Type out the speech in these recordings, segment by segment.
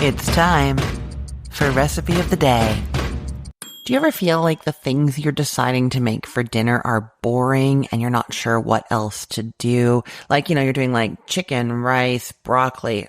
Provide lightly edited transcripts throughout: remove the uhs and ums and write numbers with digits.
It's time for Recipe of the Day. Do you ever feel like the things you're deciding to make for dinner are boring and you're not sure what else to do? Like, you're doing like chicken, rice, broccoli.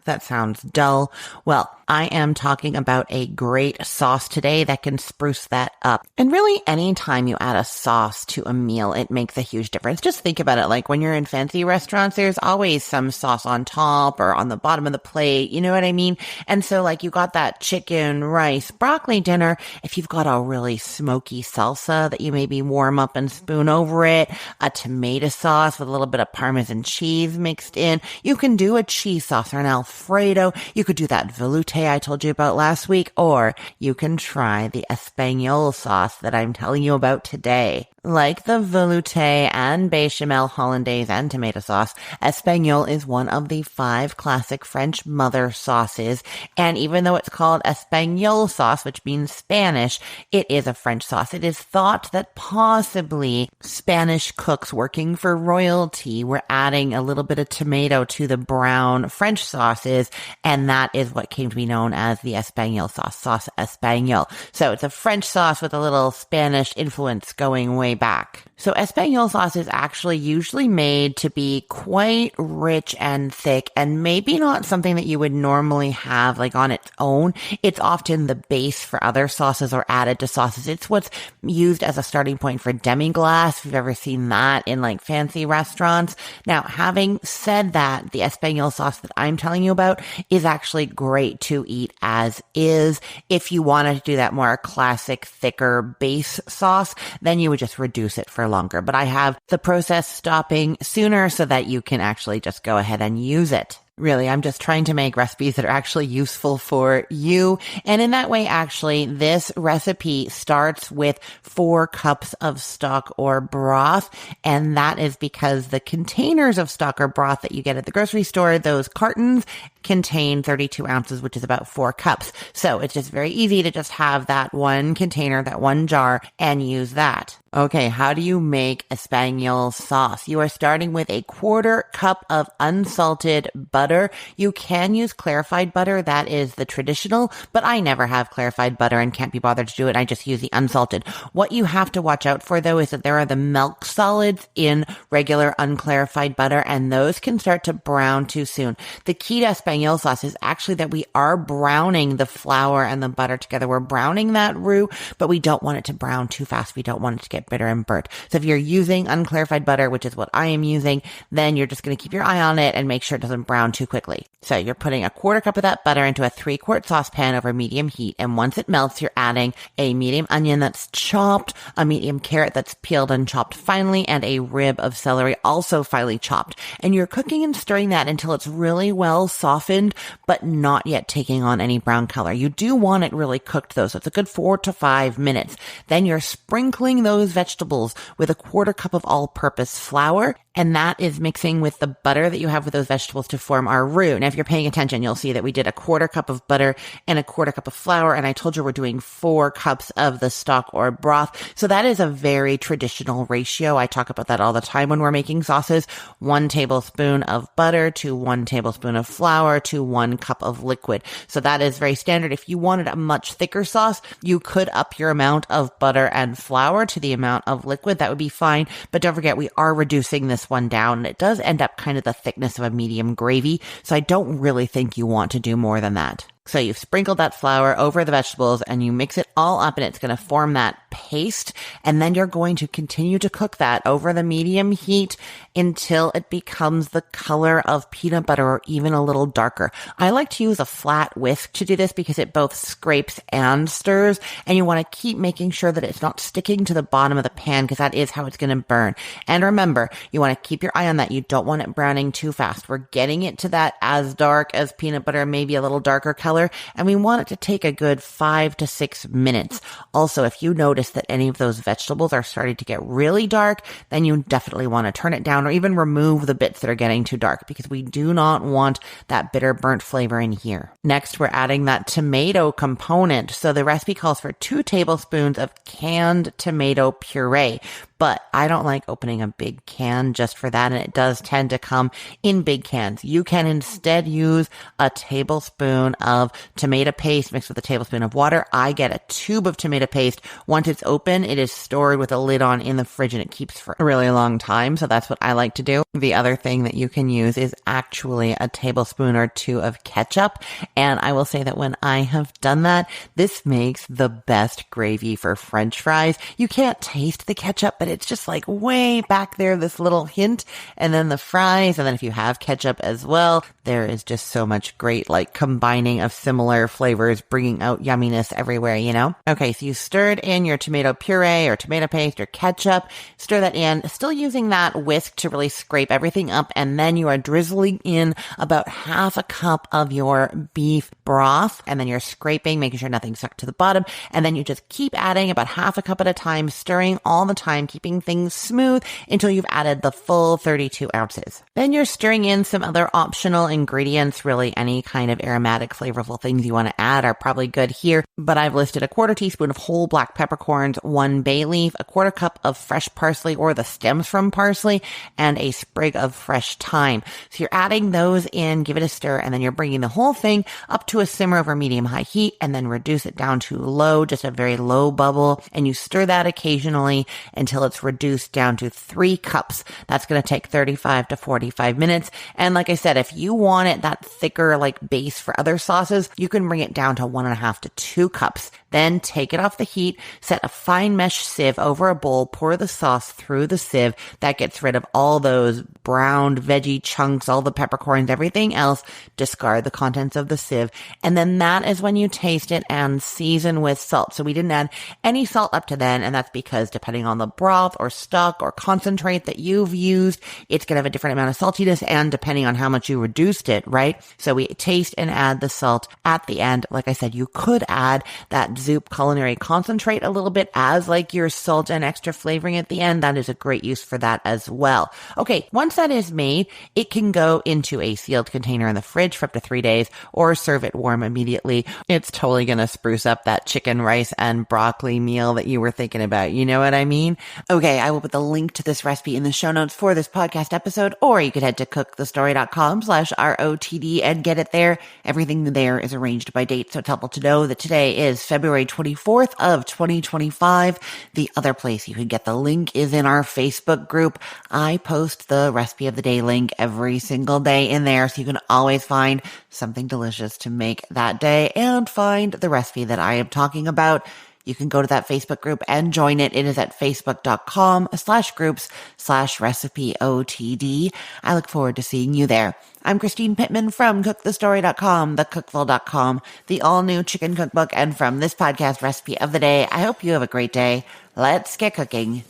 That sounds dull. Well, I am talking about a great sauce today that can spruce that up. And really, anytime you add a sauce to a meal, it makes a huge difference. Just think about it. Like when you're in fancy restaurants, there's always some sauce on top or on the bottom of the plate. You know what I mean? And so like you got that chicken, rice, broccoli dinner. If you've got a really smoky salsa that you maybe warm up and spoon over it, a tomato sauce with a little bit of Parmesan cheese mixed in, you can do a cheese sauce or an Alfredo. You could do that velouté I told you about last week, or you can try the Espagnole sauce that I'm telling you about today. Like the velouté and bechamel hollandaise and tomato sauce, Espagnole is one of the 5 classic French mother sauces. And even though it's called Espagnole sauce, which means Spanish, it is a French sauce. It is thought that possibly Spanish cooks working for royalty were adding a little bit of tomato to the brown French sauces, and that is what came to be known as the Espagnole sauce, sauce Espagnole. So it's a French sauce with a little Spanish influence going way back. So Espagnole sauce is actually usually made to be quite rich and thick, and maybe not something that you would normally have like on its own. It's often the base for other sauces or added to sauces. It's what's used as a starting point for demi-glace, if you've ever seen that in like fancy restaurants. Now, having said that, the Espagnole sauce that I'm telling you about is actually great to eat as is. If you wanted to do that more classic, thicker base sauce, then you would just reduce it for longer. But I have the process stopping sooner so that you can actually just go ahead and use it. Really, I'm just trying to make recipes that are actually useful for you. And in that way, actually, this recipe starts with 4 cups of stock or broth. And that is because the containers of stock or broth that you get at the grocery store, those cartons, contain 32 ounces, which is about 4 cups. So it's just very easy to just have that one container, that one jar, and use that. Okay, how do you make Espagnole sauce? You are starting with a 1/4 cup of unsalted butter. You can use clarified butter. That is the traditional, but I never have clarified butter and can't be bothered to do it. I just use the unsalted. What you have to watch out for, though, is that there are the milk solids in regular unclarified butter, and those can start to brown too soon. The key to Espagnole sauce is actually that we are browning the flour and the butter together. We're browning that roux, but we don't want it to brown too fast. We don't want it to get bitter and burnt. So if you're using unclarified butter, which is what I am using, then you're just going to keep your eye on it and make sure it doesn't brown too quickly. So you're putting a 1/4 cup of that butter into a 3-quart saucepan over medium heat. And once it melts, you're adding a medium onion that's chopped, a medium carrot that's peeled and chopped finely, and a rib of celery also finely chopped. And you're cooking and stirring that until it's really well softened, but not yet taking on any brown color. You do want it really cooked though, so it's a good 4 to 5 minutes. Then you're sprinkling those vegetables with a 1/4 cup of all-purpose flour, and that is mixing with the butter that you have with those vegetables to form our roux. Now, if you're paying attention, you'll see that we did a 1/4 cup of butter and a 1/4 cup of flour, and I told you we're doing 4 cups of the stock or broth. So that is a very traditional ratio. I talk about that all the time when we're making sauces. 1 tablespoon of butter to 1 tablespoon of flour to 1 cup of liquid. So that is very standard. If you wanted a much thicker sauce, you could up your amount of butter and flour to the amount of liquid. That would be fine. But don't forget, we are reducing this one down, and it does end up kind of the thickness of a medium gravy. So I don't really think you want to do more than that. So you've sprinkled that flour over the vegetables and you mix it all up, and it's going to form that paste. And then you're going to continue to cook that over the medium heat until it becomes the color of peanut butter or even a little darker. I like to use a flat whisk to do this because it both scrapes and stirs, and you want to keep making sure that it's not sticking to the bottom of the pan because that is how it's going to burn. And remember, you want to keep your eye on that. You don't want it browning too fast. We're getting it to that as dark as peanut butter, maybe a little darker color. And we want it to take a good 5 to 6 minutes. Also, if you notice that any of those vegetables are starting to get really dark, then you definitely want to turn it down or even remove the bits that are getting too dark, because we do not want that bitter burnt flavor in here. Next, we're adding that tomato component. So the recipe calls for 2 tablespoons of canned tomato puree. but I don't like opening a big can just for that. And it does tend to come in big cans. You can instead use a tablespoon of tomato paste mixed with a tablespoon of water. I get a tube of tomato paste. Once it's open, it is stored with a lid on in the fridge and it keeps for a really long time. So that's what I like to do. The other thing that you can use is actually a tablespoon or two of ketchup. And I will say that when I have done that, this makes the best gravy for French fries. You can't taste the ketchup, but it's just like way back there, this little hint. And then the fries. And then if you have ketchup as well, there is just so much great like combining of similar flavors, bringing out yumminess everywhere, you know? Okay, so you stirred in your tomato puree or tomato paste or ketchup, stir that in, still using that whisk to really scrape everything up, and then you are drizzling in about half a cup of your beef broth, and then you're scraping, making sure nothing's stuck to the bottom, and then you just keep adding about half a cup at a time, stirring all the time, keeping things smooth until you've added the full 32 ounces. Then you're stirring in some other optional ingredients. Really any kind of aromatic, flavorful things you want to add are probably good here, but I've listed a quarter teaspoon of whole black peppercorns, 1 bay leaf, a quarter cup of fresh parsley or the stems from parsley, and a sprig of fresh thyme. So you're adding those in, give it a stir, and then you're bringing the whole thing up to a simmer over medium-high heat, and then reduce it down to low, just a very low bubble, and you stir that occasionally until it's reduced down to 3 cups. That's going to take 35 to 45 minutes. And like I said, if you want it that thicker like base for other sauces, you can bring it down to 1.5 to 2 cups. Then take it off the heat, set a fine mesh sieve over a bowl, pour the sauce through the sieve. That gets rid of all those browned veggie chunks, all the peppercorns, everything else. Discard the contents of the sieve. And then that is when you taste it and season with salt. So we didn't add any salt up to then, and that's because depending on the broth or stock or concentrate that you've used, it's going to have a different amount of saltiness, and depending on how much you reduced it, right? So we taste and add the salt at the end. Like I said, you could add that Zoop culinary concentrate a little bit as like your salt and extra flavoring at the end. That is a great use for that as well. Okay, once that is made, it can go into a sealed container in the fridge for up to 3 days, or serve it warm immediately. It's totally going to spruce up that chicken, rice, and broccoli meal that you were thinking about. You know what I mean? Okay, I will put the link to this recipe in the show notes for this podcast episode, or you could head to cookthestory.com/ROTD and get it there. Everything there is arranged by date, so it's helpful to know that today is February 24th of 2025. The other place you can get the link is in our Facebook group. I post the recipe of the day link every single day in there, so you can always find something delicious to make that day and find the recipe that I am talking about. You can go to that Facebook group and join it. It is at facebook.com/groups/recipeotd. I look forward to seeing you there. I'm Christine Pittman from cookthestory.com, thecookful.com, the all-new chicken cookbook, and from this podcast recipe of the day. I hope you have a great day. Let's get cooking.